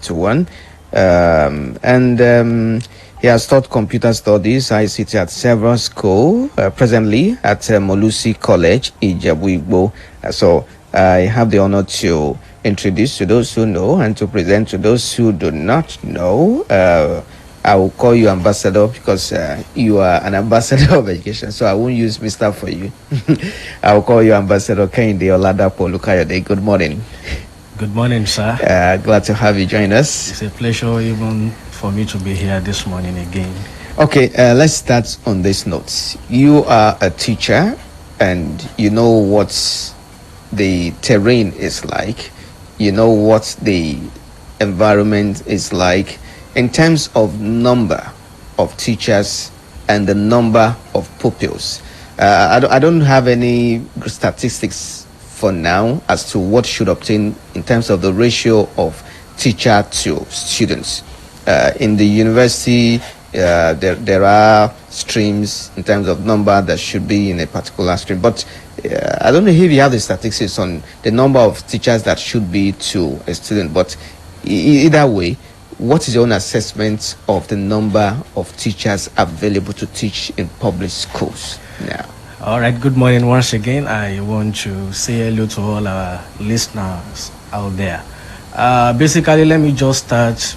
2021. He has taught computer studies, ICT at several schools, presently at Molusi College, Ijebu-Igbo. So I have the honor to introduce to those who know and to present to those who do not know. I will call you ambassador because you are an ambassador of education, so I won't use Mr. for you. I will call you Ambassador Kehinde Oladapo Lukayode. Good morning. Good morning, sir. Glad to have you join us. It's a pleasure even for me to be here this morning again. Okay, let's start on this note. You are a teacher and you know what the terrain is like. You know what the environment is like in terms of number of teachers and the number of pupils. I don't have any statistics for now as to what should obtain in terms of the ratio of teacher to students. In the university, there are streams in terms of number that should be in a particular stream, but I don't know if you have the statistics on the number of teachers that should be to a student, but either way, what is your own assessment of the number of teachers available to teach in public schools now? All right, good morning once again. I want to say hello to all our listeners out there. Basically, let me just start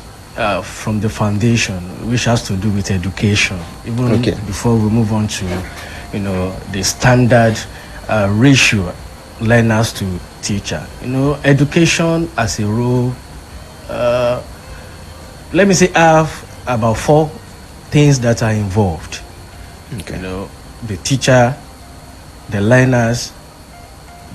from the foundation, which has to do with education, even before we move on to, the standard ratio learners to teacher. Education as a role, let me say, have about 4 things that are involved. The teacher, the learners,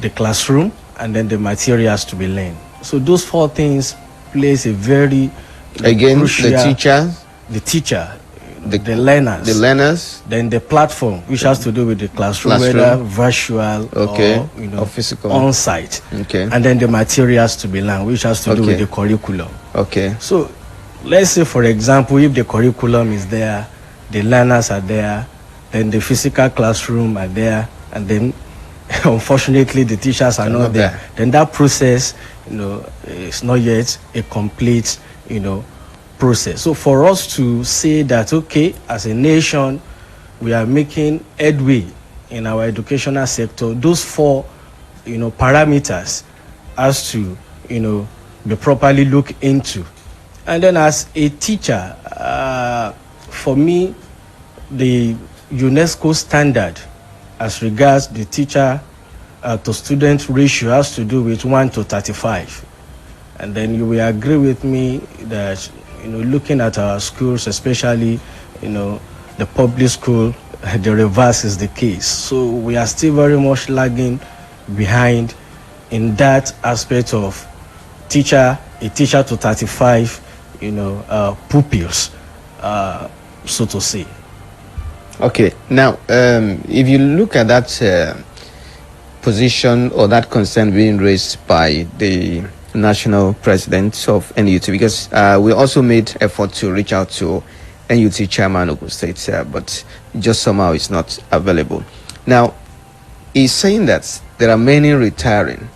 the classroom, and then the materials to be learned. So those 4 things plays a very crucial, the teacher, the learners, then the platform, which has to do with the classroom. Whether virtual or physical, on-site, and then the materials to be learned, which has to do with the curriculum. So let's say, for example, if the curriculum is there, the learners are there, then the physical classroom are there, and then unfortunately the teachers are not there, then that process is not yet a complete process. So for us to say that, okay, as a nation we are making headway in our educational sector, those 4 parameters has to be properly looked into. And then as a teacher, for me, the UNESCO standard as regards the teacher to student ratio has to do with 1 to 35. And then you will agree with me that looking at our schools, especially the public school, the reverse is the case. So we are still very much lagging behind in that aspect of a teacher to 35 pupils, so to say. Okay, now if you look at that position or that concern being raised by the national president of NUT, because we also made effort to reach out to NUT chairman of the state, but just somehow it's not available. Now, he's saying that there are many retiring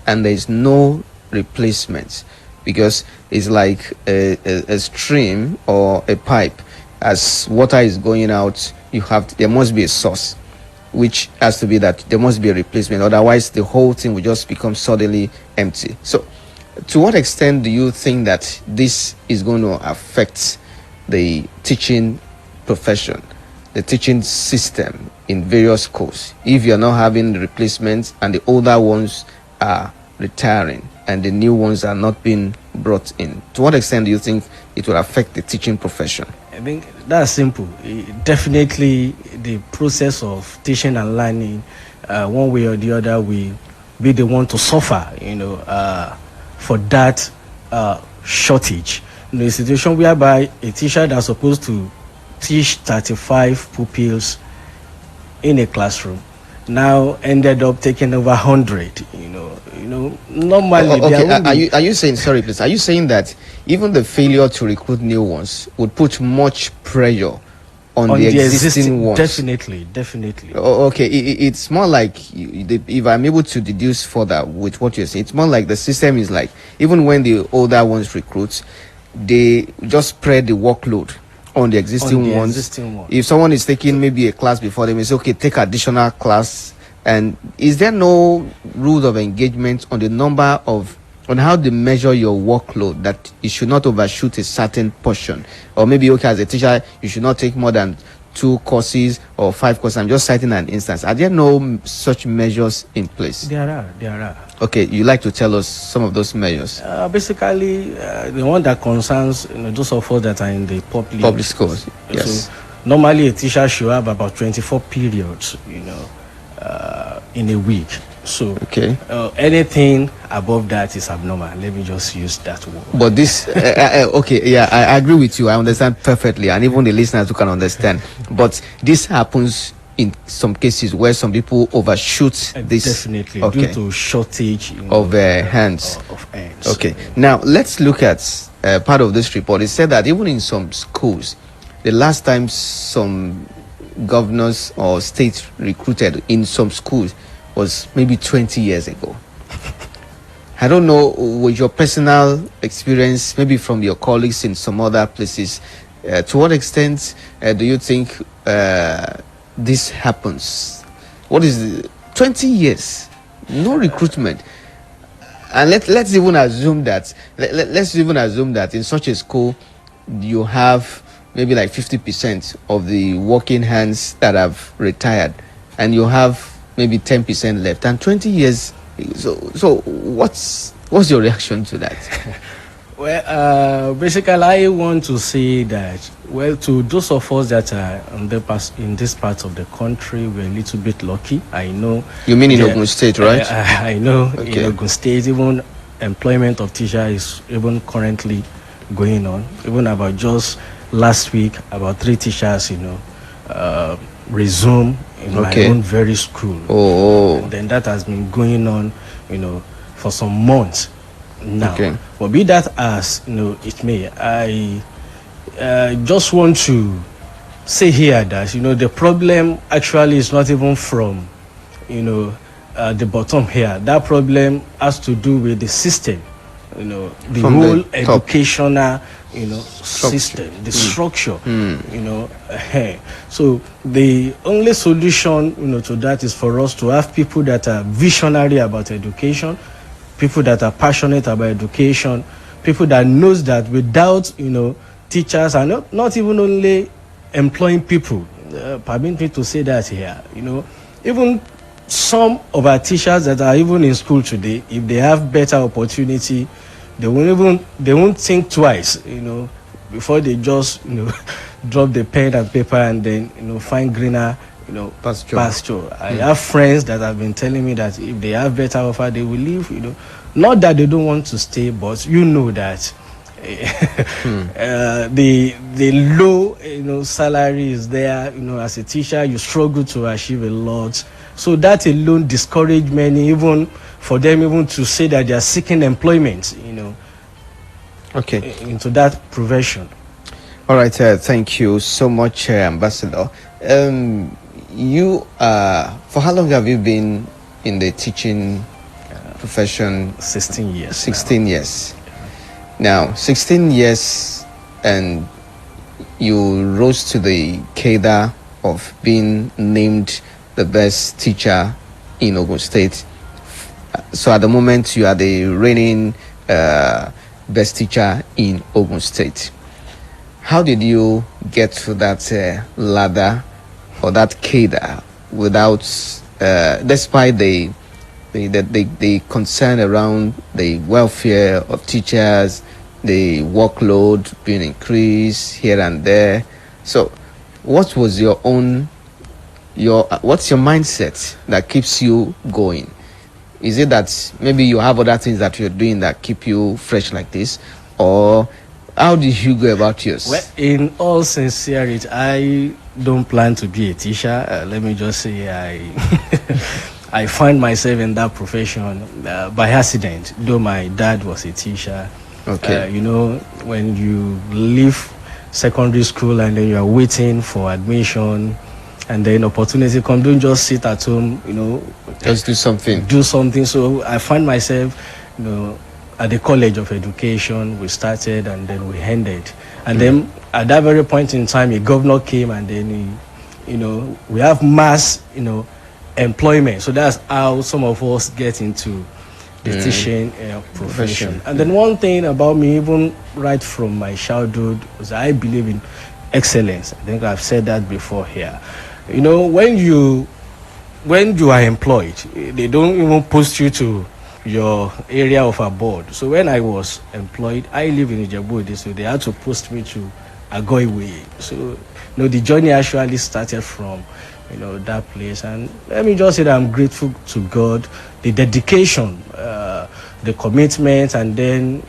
and there is no replacement, because it's like a stream or a pipe. As water is going out, there must be a source, which has to be that there must be a replacement. Otherwise, the whole thing will just become suddenly empty. So, to what extent do you think that this is going to affect the teaching profession, the teaching system in various schools, if you're not having replacements and the older ones are retiring and the new ones are not being brought in? To what extent do you think it will affect the teaching profession? I think that's simple. Definitely, the process of teaching and learning, one way or the other, will be the one to suffer, for that shortage. A situation whereby a teacher that's supposed to teach 35 pupils in a classroom now ended up taking over 100. Normally. Are you saying? Sorry, please. Are you saying that even the failure to recruit new ones would put much pressure on the existing ones. Definitely. Okay, it's more like if I'm able to deduce further with what you're saying, it's more like the system is like, even when the older ones recruit, they just spread the workload on the existing ones. If someone is taking maybe a class before them, it's okay, take additional class. And is there no rules of engagement on the number of, on how they measure your workload, that you should not overshoot a certain portion? Or maybe, okay, as a teacher, you should not take more than 2 courses or 5 courses. I'm just citing an instance. Are there no such measures in place? There are. Okay, you like to tell us some of those measures? Basically, the one that concerns those of us that are in the public schools. Yes. So normally, a teacher should have about 24 periods, in a week. So okay, anything above that is abnormal. Let me just use that word. But this, okay, yeah, I agree with you. I understand perfectly, and even the listeners who can understand. But this happens in some cases where some people overshoot this. Definitely, okay, due to shortage of hands. Of hands. Okay, now let's look at part of this report. It said that even in some schools, the last time some governors or states recruited in some schools was maybe 20 years ago. I don't know, with your personal experience, maybe from your colleagues in some other places, to what extent do you think this happens? What is 20 years? No recruitment. And let's even assume that, let's even assume that in such a school, you have maybe like 50% of the working hands that have retired, and you have maybe 10% left, and 20 years. So what's your reaction to that? Well, basically, I want to say that, well, to those of us that are in this part of the country, we're a little bit lucky. I know. You mean in Ogun State, right? I know. Okay. In Ogun State, even employment of teachers is even currently going on. Even about just last week, about 3 teachers, resume in my own very school. And then that has been going on, for some months now. Okay. But be that as it may, I just want to say here that the problem actually is not even from the bottom here. That problem has to do with the system, the whole educational system, the structure, So the only solution, to that is for us to have people that are visionary about education, people that are passionate about education, people that knows that without, teachers are not even only employing people, permit me to say that here, even some of our teachers that are even in school today, if they have better opportunity, they won't think twice, before they just, drop the pen and paper and then, find greener, pasture. I have friends that have been telling me that if they have better offer, they will leave, not that they don't want to stay, but that the low, salary is there, as a teacher, you struggle to achieve a lot. So that alone discourage many, even for them even to say that they are seeking employment, into that profession. All right, thank you so much, Ambassador. You, for how long have you been in the teaching profession? 16 years. 16 years. Now, 16 years, and you rose to the cadre of being named the best teacher in Ogun State. So at the moment, you are the reigning best teacher in Ogun State. How did you get to that ladder or that cadre without, despite the concern around the welfare of teachers, the workload being increased here and there? So, what was what's your mindset that keeps you going? Is it that maybe you have other things that you're doing that keep you fresh like this, or how did you go about yours? Well, in all sincerity, I don't plan to be a teacher. Let me just say I find myself in that profession by accident, though my dad was a teacher. Okay. When you leave secondary school and then you are waiting for admission and then opportunity come. Don't just sit at home, just do something. So I find myself, at the College of Education. We started and then we ended, and then at that very point in time a governor came, and then we have mass employment. So that's how some of us get into the teaching profession. And then one thing about me, even right from my childhood, was I believe in excellence. I think I've said that before here. When you are employed, they don't even post you to your area of abode. So when I was employed, I live in Ijebu, so they had to post me to Agoiwe. So the journey actually started from that place. And let me just say that I'm grateful to God, the dedication, the commitment, and then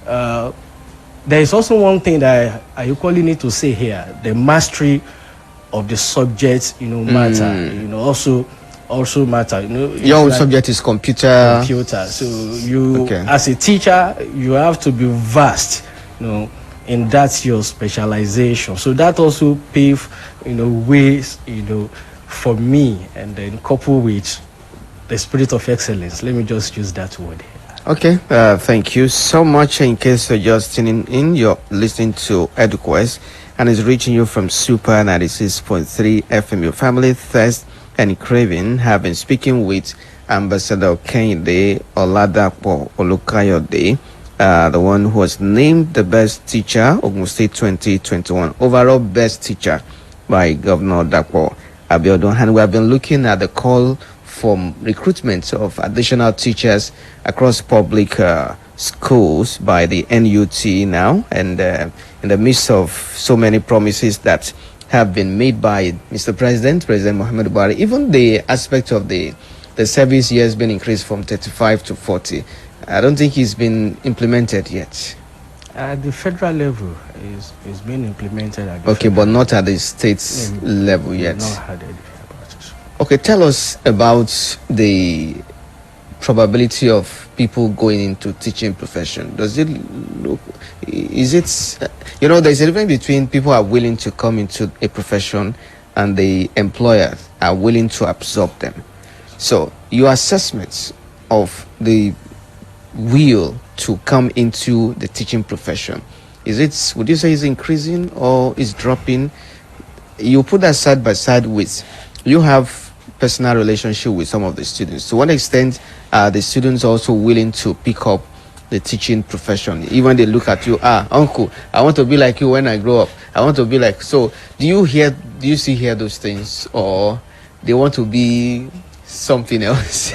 there is also one thing that I equally need to say here: the mastery of the subject, matter. Also matter. Your own subject is computer. So you, as a teacher, you have to be vast, in that's your specialization. So that also pave, ways, for me, and then couple with the spirit of excellence. Let me just use that word here. Okay, thank you so much. In case you're just tuning in, you're listening to EduQuest, and it's reaching you from Super 96.3 FM. Your family thirst and craving have been speaking with Ambassador Kehinde Oladapo Olukayode, the one who was named the best teacher, Ogun State 2021, overall best teacher by Governor Dapo Abiodun. And we have been looking at the call for recruitment of additional teachers across public schools by the NUT now, and in the midst of so many promises that have been made by Mr. President Muhammadu Buhari, even the aspect of the service years been increased from 35 to 40. I don't think it's been implemented yet. At the federal level, it's been implemented. But not at the state level yet. Not had anything about it. Okay, tell us about the probability of people going into teaching profession. Does it look, there's a difference between people are willing to come into a profession and the employers are willing to absorb them. So your assessments of the will to come into the teaching profession, would you say is increasing or is dropping? You put that side by side with, you have personal relationship with some of the students. To what extent are the students also willing to pick up the teaching profession? Even they look at you, uncle, I want to be like you when I grow up. I want to be like, so do you still hear those things, or they want to be something else?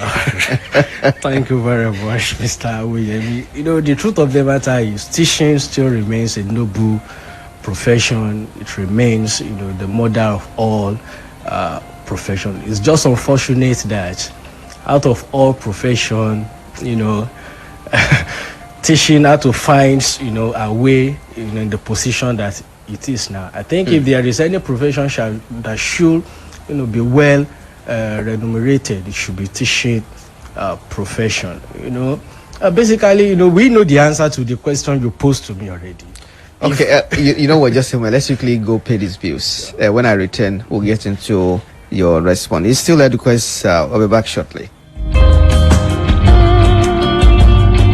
Thank you very much, Mr. Awuyemi. The truth of the matter is teaching still remains a noble profession. It remains, the mother of all profession. It's just unfortunate that out of all profession, teaching how to find, a way, in the position that it is now. I think if there is any profession that should, be well remunerated, it should be teaching profession. Basically, we know the answer to the question you posed to me already. Okay, you know what? Just a minute. Let's quickly go pay these bills. When I return, we'll get into your response. It's still EduQuest. I'll be back shortly.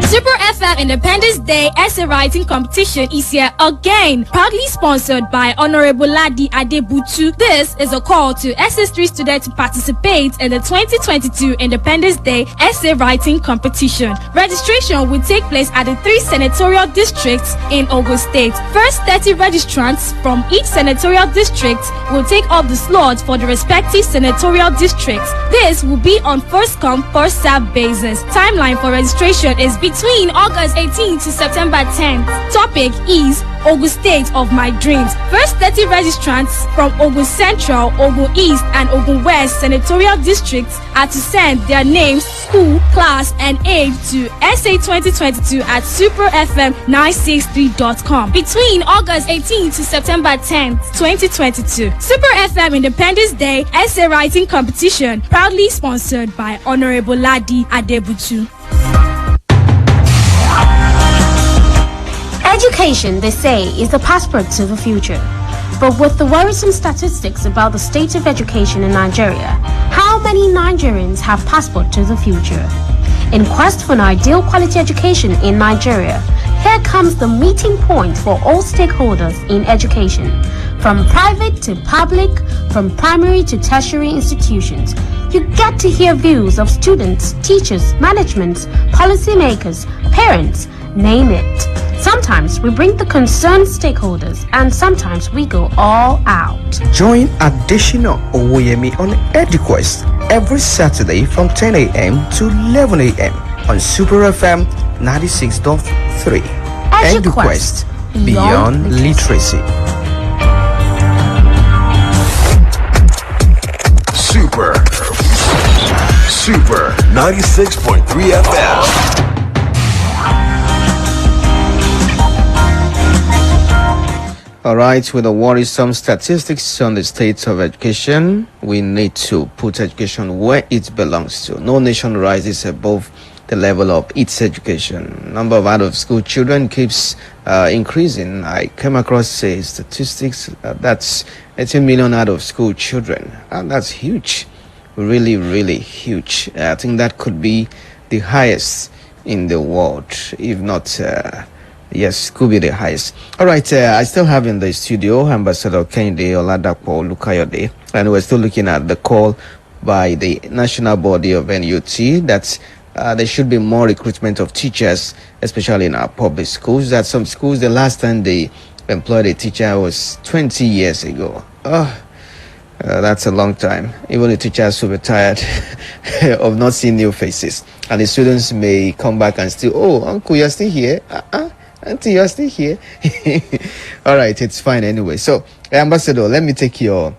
SuperFM Independence Day essay writing competition is here again, proudly sponsored by Honorable Ladi Adebutu. This is a call to SS3 students to participate in the 2022 Independence Day essay writing competition. Registration will take place at the 3 senatorial districts in Ogun State. First 30 registrants from each senatorial district will take up the slots for the respective senatorial districts. This will be on first come, first served basis. Timeline for registration is between August 18th to September 10th. Topic is Ogun State of My Dreams. First 30 registrants from Ogun Central, Ogun East, and Ogun West senatorial districts are to send their names, school, class, and age to SA2022@superfm963.com between August 18th to September 10th, 2022. Super FM Independence Day essay writing competition, proudly sponsored by Honorable Ladi Adebutu. Education, they say, is the passport to the future. But with the worrisome statistics about the state of education in Nigeria, how many Nigerians have passport to the future? In quest for an ideal quality education in Nigeria, here comes the meeting point for all stakeholders in education, from private to public, from primary to tertiary institutions. You get to hear views of students, teachers, management, policymakers, parents, name it. Sometimes we bring the concerned stakeholders, and sometimes we go all out. Join Additional Owoyemi on EduQuest every Saturday from 10 a.m. to 11 a.m. on SuperFM 96.3. EduQuest, Beyond Literacy. Super 96.3 FM. All right, with the worrisome statistics on the state of education, we need to put education where it belongs to. No nation rises above the level of its education. Number of out-of-school children keeps increasing. I came across a statistics that's 18 million out-of-school children, and that's huge, really, really huge. I think that could be the highest in the world, if not. Yes, could be the highest. All right, I still have in the studio Ambassador Kehinde Oladapo Lukayode, and we're still looking at the call by the national body of NUT that there should be more recruitment of teachers, especially in our public schools. That some schools, the last time they employed a teacher was 20 years ago. That's a long time. Even the teachers will be tired of not seeing new faces. And the students may come back and still, oh, uncle, you're still here? Auntie, you're still here? All right, it's fine anyway. So, Ambassador, let me take your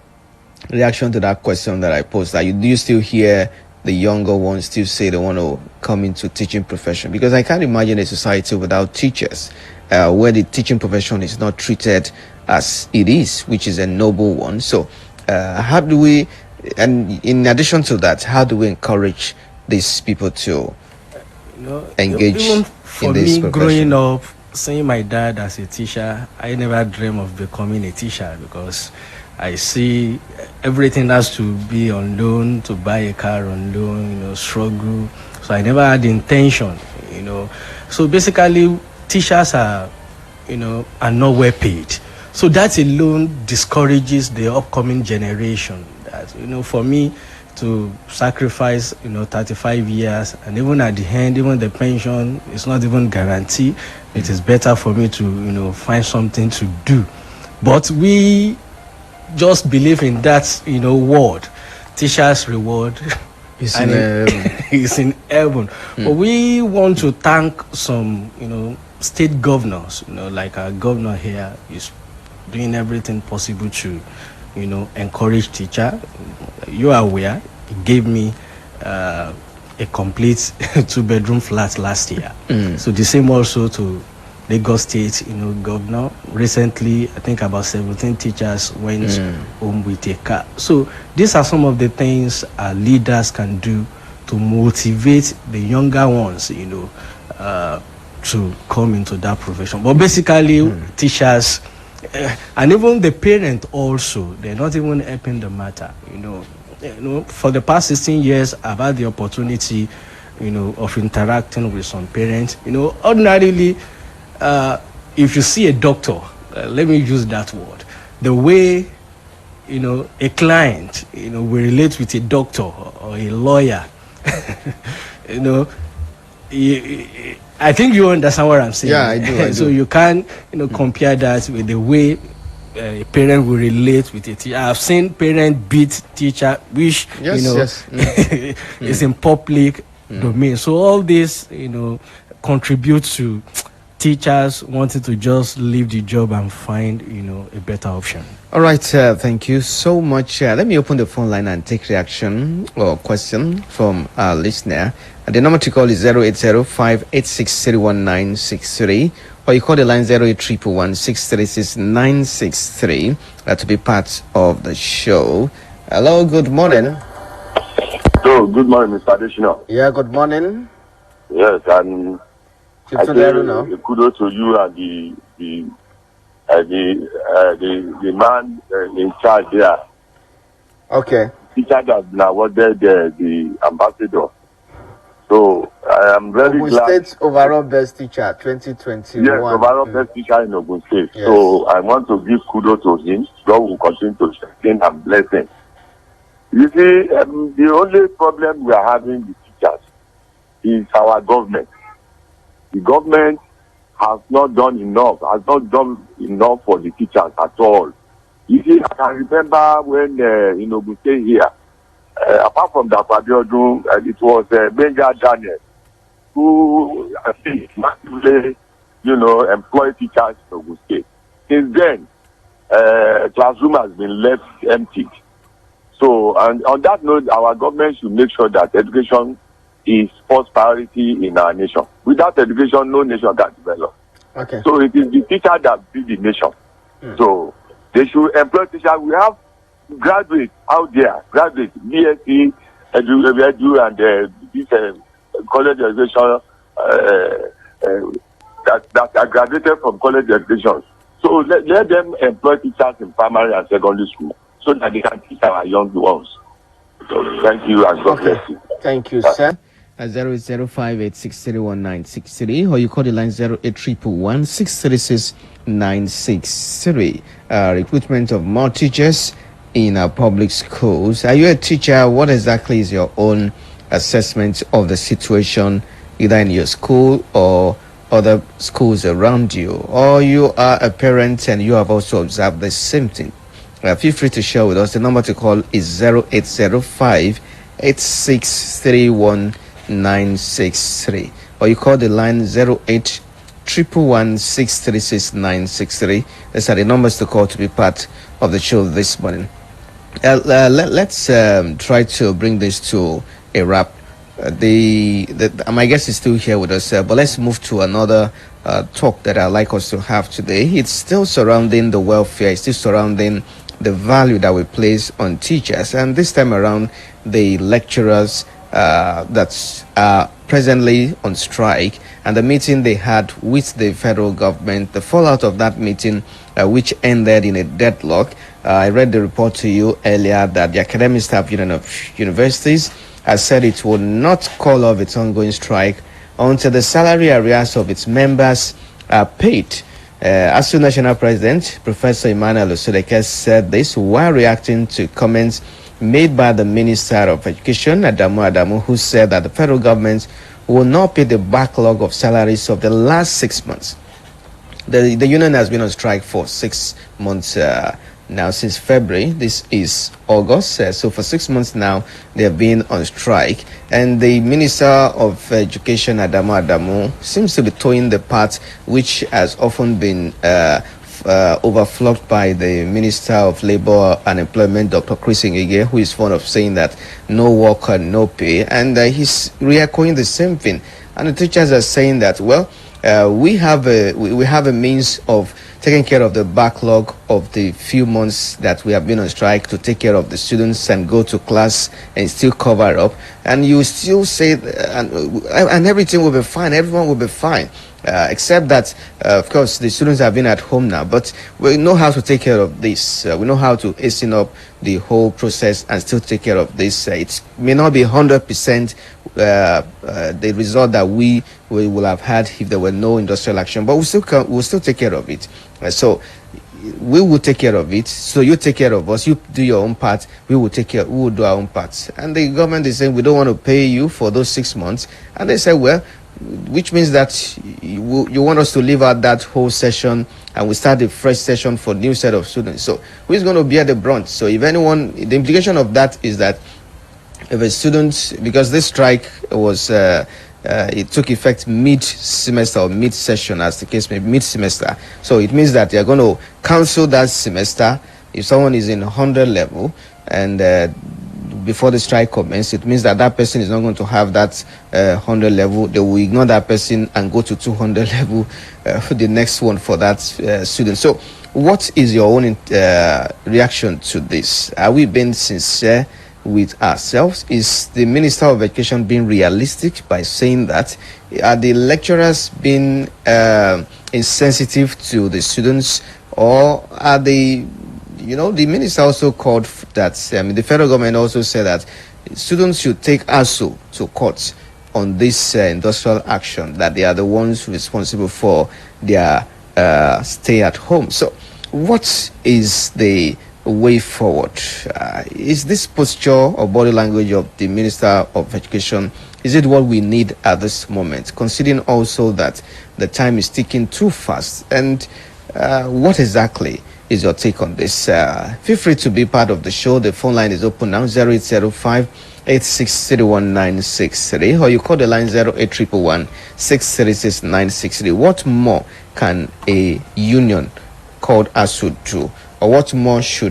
reaction to that question that I posed. Do you still hear the younger ones still say they want to come into teaching profession? Because I can't imagine a society without teachers, where the teaching profession is not treated as it is, which is a noble one. So, how do we, and in addition to that, how do we encourage these people to engage even in this profession? Growing up, seeing my dad as a teacher, I never dreamed of becoming a teacher because I see everything has to be on loan, to buy a car on loan, struggle. So I never had the intention, So basically, teachers are not well paid. So that alone discourages the upcoming generation. That, for me to sacrifice, 35 years, and even at the end, even the pension is not even guaranteed. It is better for me to, find something to do. But we just believe in that, word. Teachers' reward is in heaven. Is in heaven. But we want to thank some, state governors, like our governor here is doing everything possible to, encourage teacher. You are aware, he gave me a complete 2-bedroom flat last year. So the same also to Lagos State, governor. Recently, I think about 17 teachers went home with a car. So these are some of the things our leaders can do to motivate the younger ones, to come into that profession. But basically, teachers, and even the parent also, they're not even helping the matter. For the past 16 years, I've had the opportunity, of interacting with some parents. Ordinarily, if you see a doctor, let me use that word, the way, a client, will relate with a doctor or a lawyer, I think you understand what I'm saying. Yeah, I do. So you can, compare that with the way a parent will relate with a teacher. I've seen parents beat teacher, which is in public domain. So all this, contribute to teachers wanting to just leave the job and find, a better option. All right, thank you so much. Let me open the phone line and take reaction or question from our listener. The number to call is 080-586-31963, or you call the line 08111-636-963 to be part of the show. Hello, good morning. So, good morning, Mr. Additional. Yeah, good morning. Yes, and I say kudos to you and the man in charge there. Okay. Teacher has been awarded the ambassador. So I am very Ogun glad. State overall best teacher 2021. Yes, overall best teacher in Ogun State. Yes. So I want to give kudos to him. God will continue to strengthen and bless him. You see, the only problem we are having with teachers is our government. The government has not done enough for the teachers at all. You see, I can remember when in Ogun State here, apart from the Abiodun, it was Benja Daniel who I think massively, employed teachers in Ogun State. Since then, classroom has been left empty. So, and on that note, our government should make sure that education is first priority in our nation. Without education, no nation can develop. Okay. So it is the teacher that builds the nation. So they should employ teachers. We have graduates out there, BSc, Edu, and this college education that are graduated from college education. So let them employ teachers in primary and secondary school so that they can teach our young ones. So thank you and God bless you. Thank you, sir. 08058631963 or you call the line 08311636963. Recruitment of more teachers in our public schools. Are you a teacher? What exactly is your own assessment of the situation either in your school or other schools around you? Or you are a parent and you have also observed the same thing? Feel free to share with us. The number to call is 0805-8631963 or you call the line 081116366963. These are the numbers to call to be part of the show this morning. Let's try to bring this to a wrap. My guest is still here with us, but let's move to another talk that I'd like us to have today. It's still surrounding the welfare. It's still surrounding the value that we place on teachers, and this time around the lecturers that are presently on strike and the meeting they had with the federal government, the fallout of that meeting which ended in a deadlock. I read the report to you earlier that the Academic Staff Union of Universities has said it will not call off its ongoing strike until the salary arrears of its members are paid. ASU National President Professor Emmanuel Osodeke said this while reacting to comments made by the Minister of Education Adamu, who said that the federal government will not pay the backlog of salaries of the last 6 months. The union has been on strike for 6 months now, since February. This is August, so for 6 months now they have been on strike, and the Minister of Education Adamu seems to be towing the part which has often been overflocked by the Minister of Labour and Employment, Dr. Chris Ngige, who is fond of saying that no work and no pay, and he's re-echoing the same thing. And the teachers are saying that, well, we have a means of taking care of the backlog of the few months that we have been on strike to take care of the students and go to class and still cover up, and you still say and everything will be fine, everyone will be fine, except that of course the students have been at home now, but we know how to take care of this. We know how to hasten up the whole process and still take care of this. It may not be 100% the result that we will have had if there were no industrial action, but we'll still take care of it. So we will take care of it. So you take care of us. You do your own part. We will do our own parts. And the government is saying we don't want to pay you for those 6 months. And they say, well, which means that you want us to leave out that whole session and we start a fresh session for new set of students. So who is going to bear the brunt? So if anyone, the implication of that is that if a student, because this strike was it took effect mid-semester or mid-session, as the case may be, mid-semester. So it means that they are going to cancel that semester. If someone is in 100 level and before the strike commences, it means that that person is not going to have that 100 level. They will ignore that person and go to 200 level for the next one for that student. So what is your own reaction to this? Are we being sincere with ourselves. Is the Minister of Education being realistic by saying that? Are the lecturers being insensitive to the students, or are they, the minister also called that, the federal government also said that students should take ASU to court on this industrial action, that they are the ones responsible for their stay at home. So what is the way forward? Is this posture or body language of the Minister of Education, is it what we need at this moment, considering also that the time is ticking too fast? And what exactly is your take on this? Feel free to be part of the show. The phone line is open now, 0805 8631963, or you call the line 0811 636 963. What more can a union called ASU do, or what more should